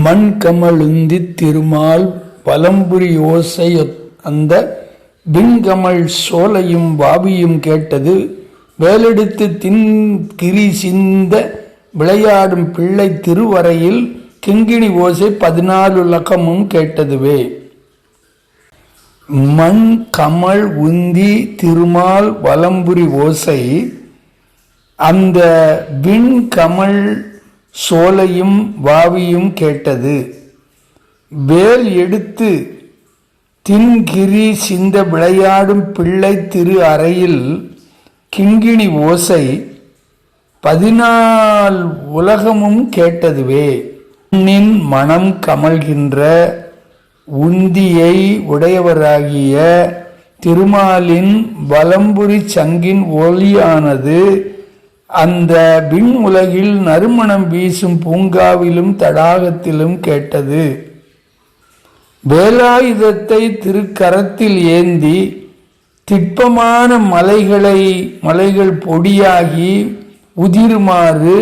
மண் கமழுந்தி திருமால் வலம்புரி ஓசை அந்த விண்கமல் சோலையும் வாவியும் கேட்டது. வேலெடுத்து தின்கிரி சிந்த விளையாடும் பிள்ளை திருவரையில் கிங்கிணி ஓசை 14 உலகமும் கேட்டதுவே. மண் கமல் உந்தி திருமால் வலம்புரி ஓசை அந்த விண்கமல் சோலையும் வாவியும் கேட்டது. வேல் எடுத்து தின்கிரி சிந்த விளையாடும் பிள்ளை திரு அறையில் கிங்கிணி ஓசை 14 உலகமும் கேட்டதுவே. மண்ணின் மனம் கமழ்கின்ற உந்தியை உடையவராகிய திருமாலின் வலம்புரி சங்கின் ஒலியானது அந்த விண் உலகில் நறுமணம் வீசும் பூங்காவிலும் தடாகத்திலும் கேட்டது. வேலாயுதத்தை திருக்கரத்தில் ஏந்தி திட்பமான மலைகள் பொடியாகி உதிருமாறு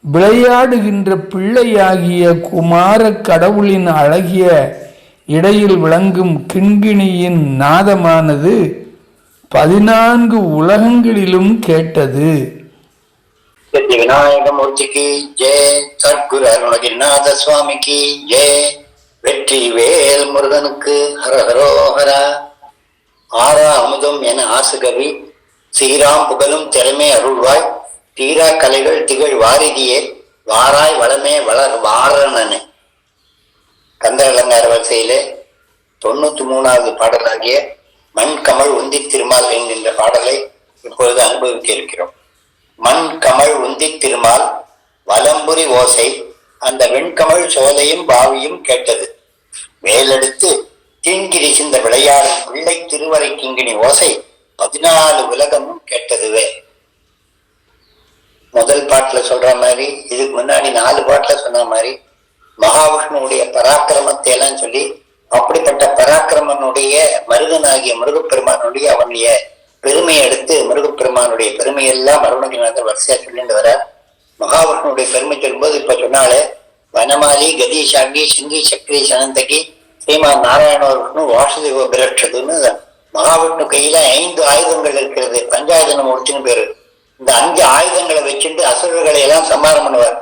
விளையாடுகின்ற பிள்ளையாகிய குமார கடவுளின் அழகிய இடையில் விளங்கும் கிண்கிணியின் நாதமானது 14 உலகங்களிலும் கேட்டது. விநாயகமூர்த்திக்கு ஜெய், சத்குரு அருணகிரிநாத சுவாமிக்கு ஜெய், வெற்றி வேல் முருகனுக்கு ஹரஹரோஹரா. ஆரா அமுதம் என ஆசுகவி ஸ்ரீராம் புகழும் திறமே அருள்வாய், தீரா கலைகள் திகழ் வாரிதியே, வாராய் வளமே வளர் வாரணனே. கந்தரலங்கார வரிசையிலே 93வது பாடலாகிய மண் கமல் உந்தி திருமால் என்கின்ற பாடலை இப்பொழுது அனுபவிக்க இருக்கிறோம். மண் கமல் உந்தி திருமால் வலம்புரி ஓசை அந்த வெண்கமல் சோலையும் பாவியும் கேட்டது. வேலெடுத்து தீங்கிரி சிந்த விளையாடும் பிள்ளை திருவரை கிங்கிணி ஓசை 14 உலகமும் கேட்டதுவே. முதல் பாட்டுல சொல்ற மாதிரி, இதுக்கு முன்னாடி 4 பாட்டுல சொன்ன மாதிரி மகாவிஷ்ணுடைய பராக்கிரமத்தை எல்லாம் சொல்லி, அப்படிப்பட்ட பராக்கிரமனுடைய மருகனாகிய முருகப்பெருமானுடைய அவனுடைய பெருமையை எடுத்து முருகப்பெருமானுடைய பெருமையெல்லாம் அருணகிரிநாதர் வரிசையா சொல்லிட்டு வர. மகாவிஷ்ணுடைய பெருமை சொல்லும்போது இப்ப சொன்னாலே வனமாலி கதி சாங்கி சிங்கி சக்கரி சனந்தகி ஸ்ரீமான் நாராயண வாசுதேவ பிரட்சதுன்னு மகாவிஷ்ணு கையில 5 ஆயுதங்கள் இருக்கிறது. பஞ்சாயுதன மூர்த்தின்னு பேரு. இந்த 5 ஆயுதங்களை வச்சுட்டு அசுரர்களை எல்லாம் சம்மாரம் பண்ணுவார்.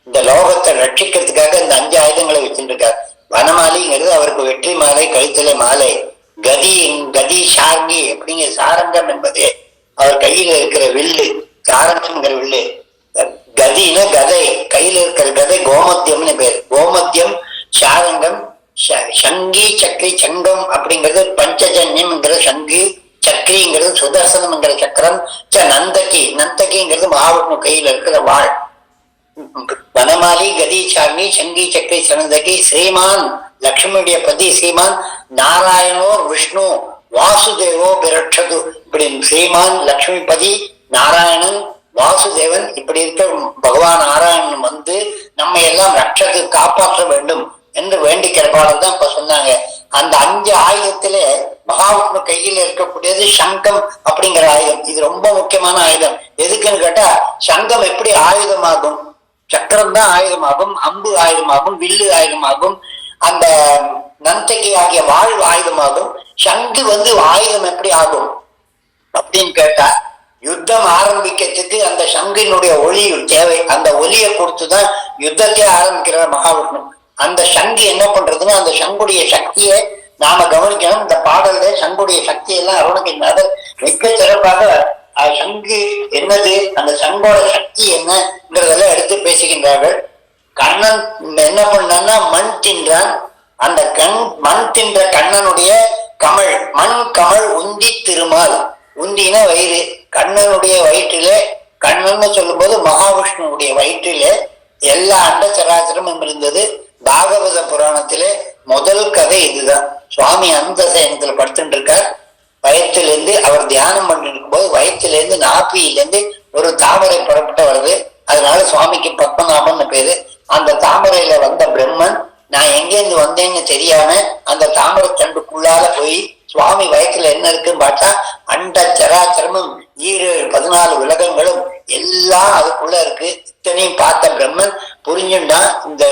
இந்த லோகத்தை ரட்சிக்கிறதுக்காக இந்த 5 ஆயுதங்களை வச்சுட்டு இருக்கார். வனமாலிங்கிறது அவருக்கு வெற்றி மாலை, கழுத்தலை மாலை. கதி சாங்கி அப்படிங்கிற சாரங்கம் என்பதே அவர் கையில இருக்கிற வில்லு, சாரங்கம்ங்கிற வில்லு. கதினா கதை, கையில இருக்கிற கதை கோமத்தியம்னு பேரு. கோமத்தியம், சாரங்கம், சங்கி சக்கரி. சங்கம் அப்படிங்கிறது பஞ்சஜன்யம்ங்கிற சங்கு, சக்கரிங்கிறது சுதர்சனம்ங்கிற சக்கரம், நந்தகிங்கிறது மகாவிஷ்ணு கையில இருக்கிற வாழ். வனமாலி கதி சாமி சங்கி சக்கரி சனந்தகி ஸ்ரீமான் லக்ஷ்மியுடைய பதி ஸ்ரீமான் நாராயணோ விஷ்ணு வாசுதேவோ பிரட்சது. இப்படி ஸ்ரீமான் லக்ஷ்மிபதி நாராயணன் வாசுதேவன் இப்படி இருக்க பகவான் நாராயணன் வந்து நம்ம எல்லாம் ரட்சத்து காப்பாற்ற வேண்டும் என்று வேண்டிக்கிற பாடல் தான் இப்ப சொன்னாங்க. அந்த 5 ஆயுதத்திலே மகாவிஷ்ணு கையில் இருக்கக்கூடியது சங்கம் அப்படிங்கிற ஆயுதம். இது ரொம்ப முக்கியமான ஆயுதம். எதுக்குன்னு கேட்டா, சங்கம் எப்படி ஆயுதமாகும்? சக்கரம் தான் ஆயுதமாகும், அம்பு ஆயுதமாகும், வில்லு ஆயுதமாகும், அந்த நந்தகி ஆகிய வாழ்வு ஆயுதமாகும். சங்கு ஆயுதம் எப்படி ஆகும் அப்படின்னு கேட்டா, யுத்தம் ஆரம்பிக்கிறதுக்கு அந்த சங்கினுடைய ஒளி தேவை. அந்த ஒலியை கொடுத்துதான் யுத்தத்தை ஆரம்பிக்கிற மகாவிஷ்ணு. அந்த சங்கு என்ன பண்றதுன்னா, அந்த சங்குடைய சக்தியை நாம கவனிக்கணும். இந்த பாடல்ல சங்குடைய சக்தியெல்லாம் அருணகிரிநாதர் மிக சிறப்பாக சங்கு என்னது, அந்த சங்கோட சக்தி என்னங்கிறதெல்லாம் எடுத்து பேசுகின்றார்கள். கண்ணன் என்ன பண்ணான்னா மண் தின்றான். அந்த மண் தின்ற கண்ணனுடைய கமல், மண் கமல் உந்தி திருமால். உந்தின வயிறு, கண்ணனுடைய வயிற்றிலே. கண்ணன்னு சொல்லும் போது மகாவிஷ்ணுடைய வயிற்றிலே எல்லா அண்ட சராச்சரமும் இருந்தது. பாகவத புராணத்திலே முதல் கதை இதுதான். சுவாமி அந்த சயனத்துல படுத்துட்டு இருக்கார். வயத்திலிருந்து அவர் தியானம் பண்ணிட்டு இருக்கும் போது வயத்திலிருந்து நாப்பியிலிருந்து ஒரு தாமரை புறப்பட்டு வருது. அதனால சுவாமிக்கு பத்மநாபன் பேரு. அந்த தாமரையில வந்த பிரம்மன் நான் எங்கேருந்து வந்தேன்னு தெரியாம அந்த தாமரை தண்டுக்குள்ளால போய் சுவாமி வயத்துல என்ன இருக்குன்னு பார்த்தா அண்ட சராச்சரமும் 14 உலகங்களும் எல்லாம் அதுக்குள்ள இருக்கு. இத்தனையும் பார்த்த பிரம்மன் புரிஞ்சுண்டா இந்த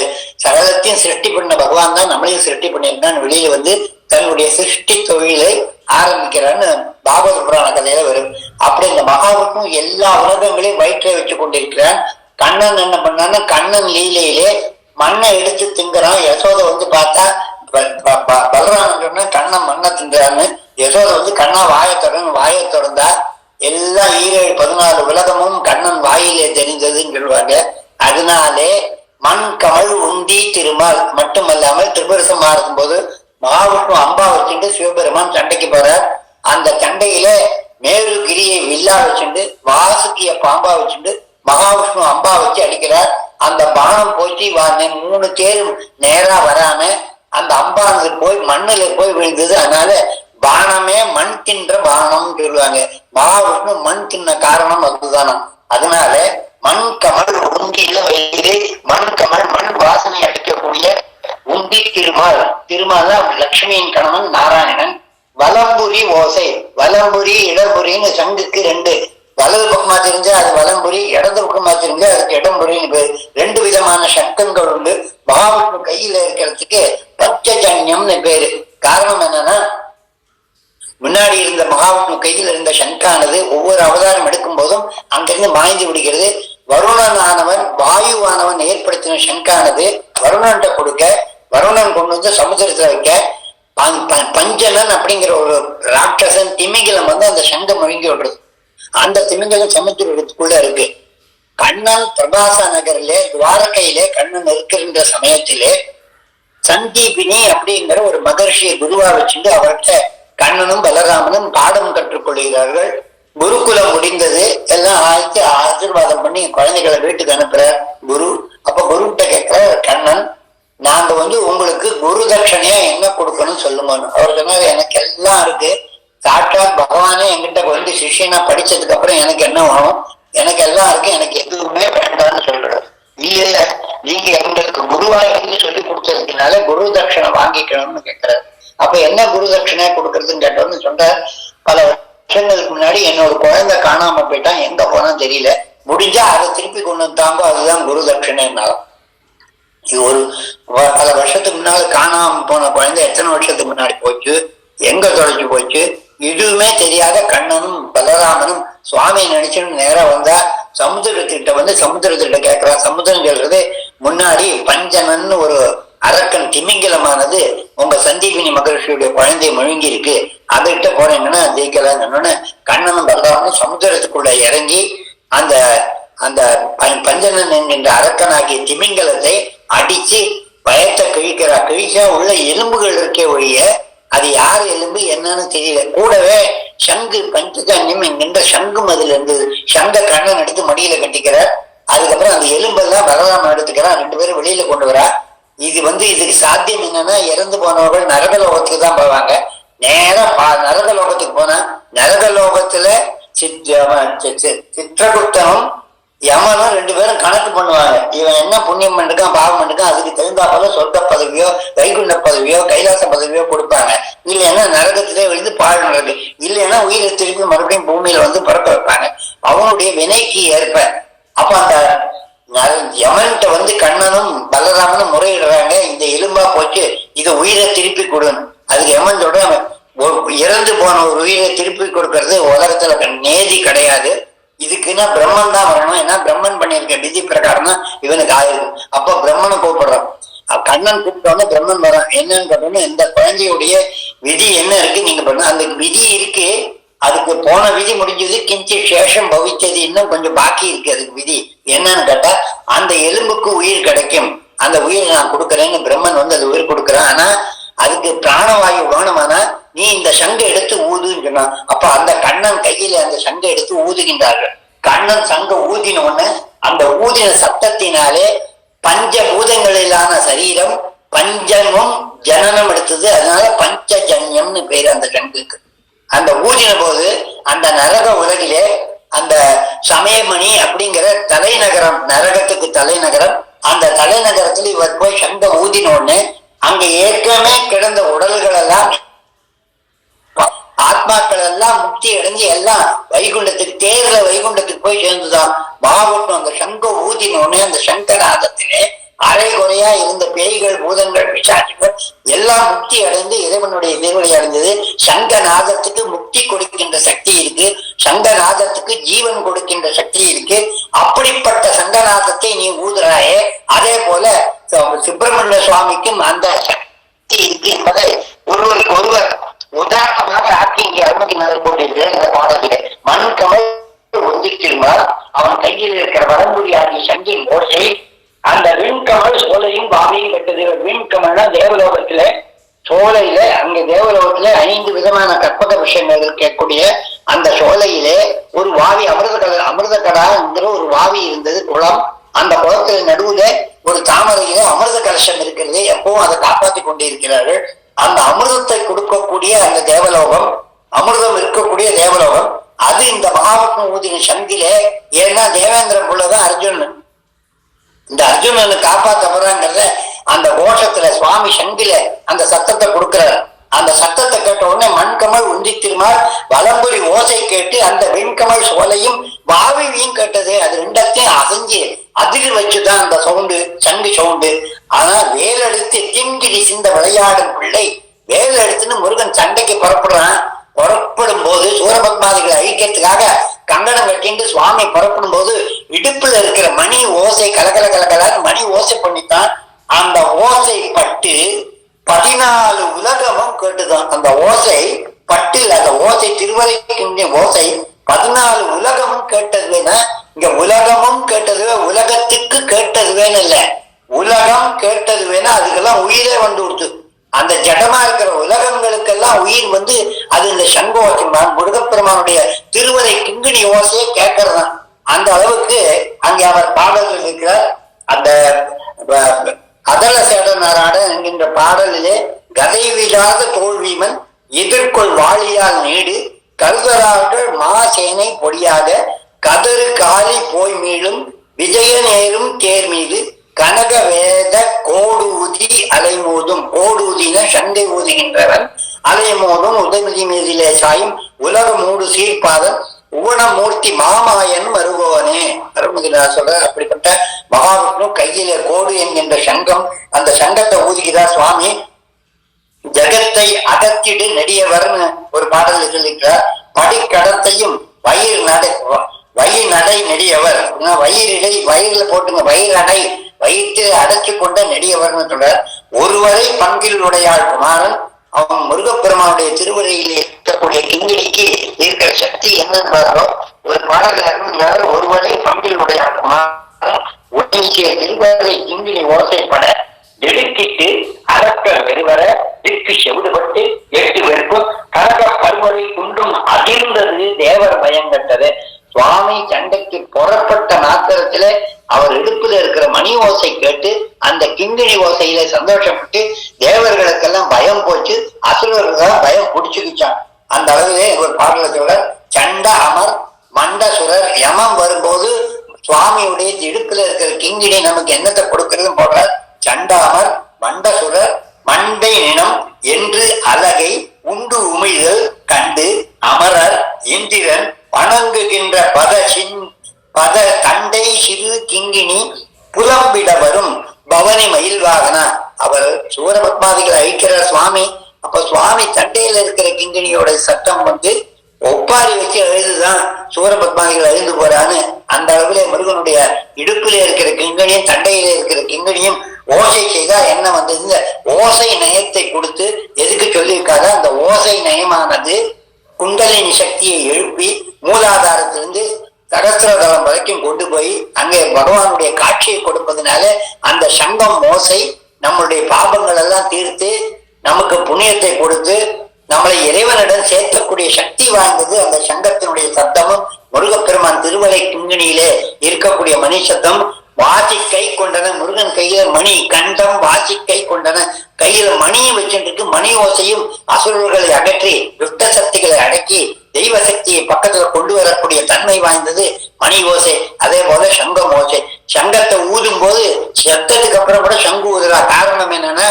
சகலத்தையும் சிருஷ்டி பண்ண பகவான் தான் நம்மளையும் சிருஷ்டி பண்ணியிருக்கான். வெளியில வந்து தன்னுடைய சிருஷ்டி தொழிலை ஆரம்பிக்கிறான்னு பாகவத புராண கதையில வரும். அப்படி இந்த மகாவிஷ்ணு எல்லா உலகங்களையும் வயிற்றை வச்சு கொண்டிருக்கிறான். கண்ணன் என்ன பண்ணான்னு கண்ணன் லீலையிலே மண்ணை எடுத்து திங்குறான். யசோதை வந்து பார்த்தா பலராமன் சொன்னா கண்ணன் மண்ணை தின்றான்னு. யசோதை வந்து கண்ணா வாயை திறந்தா எல்லாம் 14 உலகமும் கண்ணன் வாயிலே தெரிந்ததுன்னு சொல்லுவாங்க. அதனாலே மண் கமல் உந்தி திருமால் மட்டுமல்லாமல் திருபரசமா இருக்கும் போது மகாவிஷ்ணு அம்பா வச்சுட்டு சிவபெருமான் சண்டைக்கு போறார். அந்த சண்டையில மேருகிரியை வில்லா வச்சுட்டு வாசுகிய பாம்பா வச்சுட்டு மகாவிஷ்ணு அம்பா வச்சு அடிக்கிறார். அந்த பானம் போச்சு 3 தேரும் நேரா வராம அந்த அம்பானது போய் மண்ணுல போய் விழுந்தது. அதனால பானமே மண் தின்ற பானம் சொல்லுவாங்க. மகாவிஷ்ணு மண் தின்ன காரணம் அதுதானா. அதனால மண் கமல் உந்தியில வைத்து மண் கமல் மண் வாசனை அடிக்கக்கூடிய உந்தி திருமால். திருமால் லட்சுமியின் கணவன் நாராயணன். வலம்புரி ஓசை, வலம்புரி இடம்புரின்னு சங்குக்கு 2 வலது பக்கமா தெரிஞ்சா அது வலம்புரி, இடது பக்கமா தெரிஞ்சா அதுக்கு இடம்புரின்னு பேரு. 2 விதமான சங்கங்கள் உண்டு. மகாவிஷ்ணு கையில இருக்கிறதுக்கு பஞ்சஜன்யம்னு பேரு. காரணம் என்னன்னா முன்னாடி இருந்த மகாவிஷ்ணு கையில் இருந்த சங்கானது ஒவ்வொரு அவதாரம் எடுக்கும் போதும் அங்கிருந்து மாய்ந்து விடுகிறது. வருணனானவன் வாயுவானவன் ஏற்படுத்தின சங்கானது வருணன்ட்ட கொடுக்க, வருணன் கொண்டு வந்து சமுதிரத்துல வைக்க, பஞ்சனன் அப்படிங்கிற ஒரு ராட்சசன் திமிங்கலம் வந்து அந்த சங்கம் முழுங்கி விடுறது. அந்த திமிங்கலம் சமுத்திரத்துக்குள்ள இருக்கு. கண்ணன் பிரபாச நகரிலே துவாரகையிலே கண்ணன் இருக்கின்ற சமயத்திலே சந்தீபினி அப்படிங்கிற ஒரு மகர்ஷியை குருவா வச்சுட்டு அவர்கிட்ட கண்ணனும் பலராமனும் பாடம் கற்றுக்கொள்கிறார்கள். குருகுலம் முடிந்தது, எல்லாம் ஆயிரத்தி ஆசீர்வாதம் பண்ணி குழந்தைகளை வீட்டுக்கு அனுப்புற குரு. அப்ப குரு கிட்ட கேட்கிற கண்ணன், நாங்க வந்து உங்களுக்கு குரு தட்சணையா என்ன கொடுக்கணும் சொல்லுங்கன்னு. அவர் சொன்னாரு, எனக்கு எல்லாம் இருக்கு, சாட்சாத் பகவானே என்கிட்ட வந்து சிஷியனா படிச்சதுக்கு அப்புறம் எனக்கு என்ன வேணும், எனக்கு எல்லாம் இருக்கு, எனக்கு எதுவுமே வேண்டாம்னு சொல்றாரு. இல்ல நீங்க எங்களுக்கு குருவா இருந்து சொல்லி கொடுத்ததுனால குரு தட்சணை வாங்கிக்கணும்னு கேட்கிறாரு. அப்ப என்ன குரு தட்சணையா கொடுக்கறதுன்னு கேட்டோம்னு சொல்றாரு, பல வருஷங்களுக்கு முன்னாடி என்னோட குழந்தை காணாம போயிட்டான், எங்க போனா தெரியல, முடிஞ்சா அதை திருப்பி கொண்டு வந்தாங்க, அதுதான் குரு தட்சணைனாலும். இது ஒரு பல வருஷத்துக்கு முன்னால காணாம போன குழந்தை எத்தனை வருஷத்துக்கு முன்னாடி போச்சு, எங்க தொலைச்சு போச்சு, எதுவுமே தெரியாத கண்ணனும் பலராமனும் சுவாமியை நினைச்சுன்னு நேரம் வந்தா சமுத்திரத்திட்ட வந்து சமுத்திரத்திட்ட கேட்கிறா. சமுத்திரம் சொல்றது முன்னாடி பஞ்சனன்னு ஒரு அரக்கன் திமிங்கலமானது உங்க சந்தீபினி மகர்ஷியுடைய குழந்தைய முழுங்கி இருக்கு, அதுகிட்ட போனீங்கன்னா ஜெயிக்கலான்னு கண்ணனும் பலராமனும் சமுத்திரத்துக்குள்ள இறங்கி அந்த அந்த பஞ்சனன் என்கின்ற அரக்கனாகிய திமிங்கலத்தை அடிச்சு பயத்தை கிழிக்கிறா. கிழிச்சா உள்ள எலும்புகள் இருக்கே ஒழிய அது யார் எலும்பு என்னன்னு தெரியல. கூடவே சங்கு பஞ்சஜன்யம் என்கின்ற சங்கும் அதுல இருந்தது. சங்க கண்ணன் எடுத்து மடியில கட்டிக்கிறார். அதுக்கப்புறம் அந்த எலும்பெல்லாம் பலராமன் எடுத்துக்கிறான். 2 பேரும் வெளியில கொண்டு வரா. இது வந்து இதுக்கு சாத்தியம் என்னன்னா, இறந்து போனவர்கள் நரகலோகத்துக்கு தான் போவாங்க. நேரம் நரகலோகத்துக்கு போனா நரகலோகத்துல சித்திரகுப்தனும் யமனும் 2 பேரும் கணக்கு பண்ணுவாங்க. இவன் என்ன புண்ணியம் பண்ணிருக்கான் பாவம் பண்ணிருக்கான், அதுக்கு தகுந்தா போல சொர்க்க பதவியோ வைகுண்ட பதவியோ கைலாச பதவியோ கொடுப்பாங்க. இல்லைன்னா நரகத்திலே விழுந்து பாழ் நடக்கு, இல்லைன்னா உயிரை திருப்பி மறுபடியும் பூமியில வந்து பிறக்க வைப்பாங்க அவனுடைய வினைக்கு ஏற்ப. அப்ப அந்த யமன்கிட்ட வந்து கண்ணனும் பலராமனும் முறையிடுறாங்க, இந்த எலும்பா போச்சு, இதை உயிரை திருப்பி கொடுன்னு. அதுக்கு யமன் சொல்ற, இறந்து போன ஒரு உயிரை திருப்பி கொடுக்கறது உலகத்துல நேதி கிடையாது, இதுக்குன்னா பிரம்மன் தான் வரணும். ஏன்னா பிரம்மன் பண்ணியிருக்க விதி பிரகாரம் தான் இவனுக்கு ஆயிரும். அப்ப பிரம்மனை கூப்பிடுறான். கண்ணன் கூப்பிட்டோன்னு பிரம்மன் வரான். என்னன்னு கேட்டோம்னா, இந்த குழந்தையுடைய விதி என்ன இருக்கு நீங்க பண்ண, அந்த விதி இருக்கு, அதுக்கு போன விதி முடிஞ்சது, கிஞ்சி சேஷம் பவிச்சது, இன்னும் கொஞ்சம் பாக்கி இருக்கு அதுக்கு விதி. என்னன்னு கேட்டா, அந்த எலும்புக்கு உயிர் கிடைக்கும், அந்த உயிரை நான் கொடுக்குறேன்னு பிரம்மன் வந்து அது உயிர் கொடுக்குறான். ஆனா அதுக்கு பிராணவாயு வேணுமானா நீ இந்த சங்கை எடுத்து ஊதுன்னு சொன்னான். அப்ப அந்த கண்ணன் கையில அந்த சங்கை எடுத்து ஊதுகின்றார்கள். கண்ணன் சங்க ஊதின உடனே அந்த ஊதின சப்தத்தினாலே பஞ்சபூதங்களிலான சரீரம் பஞ்சமும் ஜனனம் எடுத்தது. அதனால பஞ்சஜன்யம்னு பேரு அந்த சங்குக்கு. அந்த ஊதின போது அந்த நரக உலகிலே அந்த சமயமணி அப்படிங்கிற தலைநகரம், நரகத்துக்கு தலைநகரம், அந்த தலைநகரத்துல இவர் போய் சங்க ஊதின உடனே அங்க ஏற்கனவே கிடந்த உடல்கள் எல்லாம் ஆத்மாக்கள் எல்லாம் முக்தி அடைஞ்சு எல்லாம் வைகுண்டத்துக்கு தேர்ல வைகுண்டத்துக்கு போய் சேர்ந்துதான். மகாவிஷ்ணு அந்த சங்க ஊதினோடனே அந்த சங்கநாதத்திலே அரை குறையா இருந்த பேய்கள், பூதங்கள், பிசாசுகள் எல்லாம் முக்தி அடைந்து இறைவனுடைய திருவடி அடைந்தது. சங்கநாதத்துக்கு முக்தி கொடுக்கின்ற சக்தி இருக்கு, சங்கநாதத்துக்கு ஜீவன் கொடுக்கின்ற சக்தி இருக்கு. அப்படிப்பட்ட சங்கநாதத்தை நீ ஊதுறாயே, அதே போல சுப்பிரமணிய சுவாமிக்கும் அந்த சக்தி இருக்கு என்பதை ஒருவருக்கு ஒருவர் உதாரணமாக ஆக்கி இங்கே அனுமதி நகர் போட்டிருக்கு. இந்த பாடலிலே மண் கமல் ஒந்திக்கிருந்தால் அவன் கையில் இருக்கிற வடமொழி ஆகிய சங்கின் ஓசை அந்த விண்கமல் சோலையும் பாவியும் கட்டது. விண்கமல்னா தேவலோகத்தில சோலையில, அங்க தேவலோகத்தில 5 விதமான கற்பக விஷயங்கள் இருக்கக்கூடிய அந்த சோலையிலே ஒரு வாவி அமிர்தகடாங்கிற ஒரு வாவி இருந்தது, குளம். அந்த குளத்துல நடுவுல ஒரு தாமரையில அமிர்த கலசம் இருக்கிறது. எப்பவும் அதை காப்பாற்றி கொண்டு இருக்கிறார்கள். அந்த அமிர்தத்தை கொடுக்கக்கூடிய அந்த தேவலோகம், அமிர்தம் இருக்கக்கூடிய தேவலோகம், அது இந்த மகாவிஷ்ணு ஊதின சங்கிலே. ஏன்னா தேவேந்திரன் புள்ளதான் அர்ஜுனன். இந்த அர்ஜுனனை காப்பாற்ற போறாங்கிறத அந்த கோஷத்துல சுவாமி சங்கில அந்த சத்தத்தை கொடுக்கிறார். அந்த சத்தத்தை கேட்ட உடனே மண்கமல் உந்தி திருமால் வலம்புரி ஓசை கேட்டு அந்த வெண்கமல் சோலையும் வாவியும் கேட்டது. அது ரெண்டத்தையும் அசைஞ்சு அதில் வச்சுதான் அந்த சவுண்டு, சங்கு சவுண்டு. ஆனா வேலெடுத்து திங்கிடி சிந்த விளையாடும் பிள்ளை, வேலெடுத்துன்னு முருகன் சண்டைக்கு புறப்படுறான். புறப்படும் போது சூரபத்மாதிகளை அழிக்கிறதுக்காக கங்கணம் கட்டிட்டு சுவாமி புறப்படும் போது இடுப்புல இருக்கிற மணி ஓசை கலகல கலகலான்னு மணி ஓசை பண்ணித்தான். அந்த ஓசை பட்டு 14 உலகமும் கேட்டுதான். அந்த ஓசை பட்டில் அந்த ஓசை திருவரைக்கு ஓசை 14 உலகமும் கேட்டதுவேனா, இங்க உலகமும் கேட்டதுவே உலகத்துக்கு கேட்டதுவேன்னு இல்ல, உலகம் கேட்டதுவேனா அதுக்கெல்லாம் உயிரே வந்து கொடுத்து. அந்த ஜடமா இருக்கிற உலகங்களுக்கெல்லாம் உயிர் வந்து அது இந்த சங்க ஓசை, முருகப்பெருமானுடைய திருவரை கிங்கிணி ஓசையை கேட்கறதான். அந்த அளவுக்கு அங்கே அவர் பாடல்கள் இருக்கிறார். அந்த அதல சேடனாராட என்கின்ற பாடலிலே கதை விழாத தோல்விமன் எதிர்கொள் வாழியால் நீடு கருதரார்கள் மாசேனை பொடியாக கதறு காலி போய் மீளும் விஜய நேரும் தேர் மீது கனக வேத கோடு ஊதி அலைமோதும். கோடு ஊதின சண்டை ஊதுகின்றவன் அலைமோதும் உதவி மீதிலே சாயும் உலக மூடு சீர்பாதன் உவனமூர்த்தி மாமாயன் மருகோவனே. அருள்மிகிறார் சொல்ற. அப்படிப்பட்ட மகாவிஷ்ணு கையில கோடு என்கின்ற சங்கம், அந்த சங்கத்தை ஊதுகிறார் சுவாமி. ஜகத்தை அகத்திடு நெடியவர்னு ஒரு பாடல் சொல்லிக்கிறார். படிக்கடத்தையும் வயிறு நடை நெடியவர், வயிறுல போட்டுங்க, வயிறடை வயிற்று அடைச்சு கொண்ட நெடியவர்னு சொல்றார். ஒருவரை பங்கில் உடையாள் குமாரன், அவன் முருகப்பெருமானுடைய திருவரையில் இருக்கக்கூடிய கிங்கிணிக்கு இருக்கிற சக்தி என்னன்னு ஒரு பாடல். ஒருவரை பங்கில் உடையாள் குமாரன் ஒட்டிய திருவரை கிங்கிணி ஓசைப்பட நெடுக்கிட்டு அரக்கர் வெறுவர திக்கு செவிடுபட்டு 8 வெறுப்பும் கனக பருவரை குண்டும் அதிர்ந்தது தேவர் பயங்கட்டது. சுவாமி சண்டைக்கு புறப்பட்ட மாத்திரத்திலே அவர் இடுப்புல இருக்கிற மணி ஓசை கேட்டு அந்த கிங்கிணி ஓசையில சந்தோஷப்பட்டு தேவர்களுக்கெல்லாம் பயம் போச்சு, அசுரர்கள் பயம் பிடிச்சுக்கிச்சான். அந்த அளவிலே ஒரு பாடலத்தோட சண்ட அமர் மண்டசுரர் யமம் வரும்போது சுவாமியுடைய இடுப்புல இருக்கிற கிங்கிணி நமக்கு என்னத்தை கொடுக்கிறது போல சண்டாமர் மண்டசுரர் மண்டை நினம் என்று அலகை உண்டு உமிழ்தல் கண்டு அமரர் இந்திரன் வணங்குகின்ற பத தண்டை சிறு கிங்கிணி புலம்பிட வரும் பவனி மயில்வாகனா. அவர் சூரபத்மாதிகளை அழிக்கிறார் சுவாமி. அப்ப சுவாமி தண்டையில இருக்கிற கிங்கிணியோட சட்டம் வந்து ஒப்பாரி வச்சு எழுதுதான் சூரபத்மாதிகள் எழுந்து போறான்னு. அந்த அளவுல முருகனுடைய இடுப்பிலே இருக்கிற கிங்கணியும் தண்டையில இருக்கிற கிங்கணியும் ஓசை செய்தா என்ன வந்தது? இந்த ஓசை நயத்தை கொடுத்து எதுக்கு சொல்லியிருக்காங்க? அந்த ஓசை நயமானது குண்டலினி சக்தியை எழுப்பி மூலாதாரத்திலிருந்து சகஸ்திரதளம் வரைக்கும் கொண்டு போய் அங்கே பகவானுடைய காட்சியை கொடுப்பதனால அந்த சங்கம் ஓசை நம்மளுடைய பாபங்கள் எல்லாம் தீர்த்து நமக்கு புண்ணியத்தை கொடுத்து நம்மளை இறைவனிடம் சேர்க்கக்கூடிய சக்தி வாய்ந்தது அந்த சங்கத்தினுடைய சத்தமும். முருகப்பெருமான் திருவலை கிங்கிணியிலே இருக்கக்கூடிய மணி சத்தம். வாசி கை கொண்டன, முருகன் கையில மணி கண்டம் வாசி கை கொண்டன, கையில மணியை வச்சுட்டு மணி ஓசையும் அசுரர்களை அகற்றி துஷ்ட சக்திகளை அடக்கி தெய்வ சக்தியை பக்கத்துல கொண்டு வரக்கூடிய தன்மை வாய்ந்தது மணி ஓசை. அதே போல சங்கம் ஓசை. சங்கத்தை ஊதும் போது சத்தத்துக்கு அப்புறம் கூட சங்கு ஊதுறா. காரணம் என்னன்னா,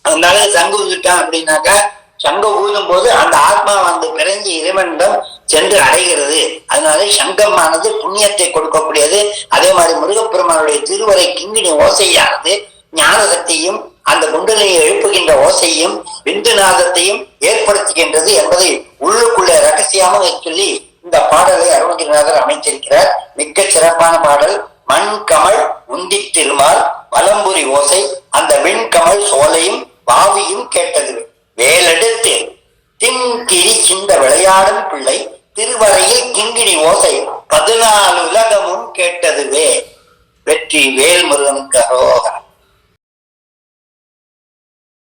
அதனால சங்கு ஊதிட்டான் அப்படின்னாக்கா சங்கம் ஊதும் போது அந்த ஆத்மா வந்து பிறஞ்சி இறைவனிடம் சென்று அடைகிறது. அதனால சங்கமானது புண்ணியத்தை கொடுக்கக்கூடியது. அதே மாதிரி முருகப்பெருமானுடைய திருவரை கிங்கிணி ஓசையானது ஞான சக்தியும் அந்த குண்டலியை எழுப்புகின்ற ஓசையும் விந்துநாதத்தையும் ஏற்படுத்துகின்றது என்பதை உள்ளுக்குள்ளே ரகசியமாக சொல்லி இந்த பாடலை அருணகிரிநாதர் அமைத்திருக்கிறார். மிக்க சிறப்பான பாடல். மண் கமல் உந்தி திருமால் வலம்புரி ஓசை அந்த விண்கமல் சோலையும் பாவியும் கேட்டது. வேலெடுத்து திங்கிரி சிந்த விளையாடும் பிள்ளை திருவரையில் கிங்கிணி ஓசை 14 உலகமும் கேட்டதுவே. வெற்றி வேல் முருகனுக்கு அரோகரம்.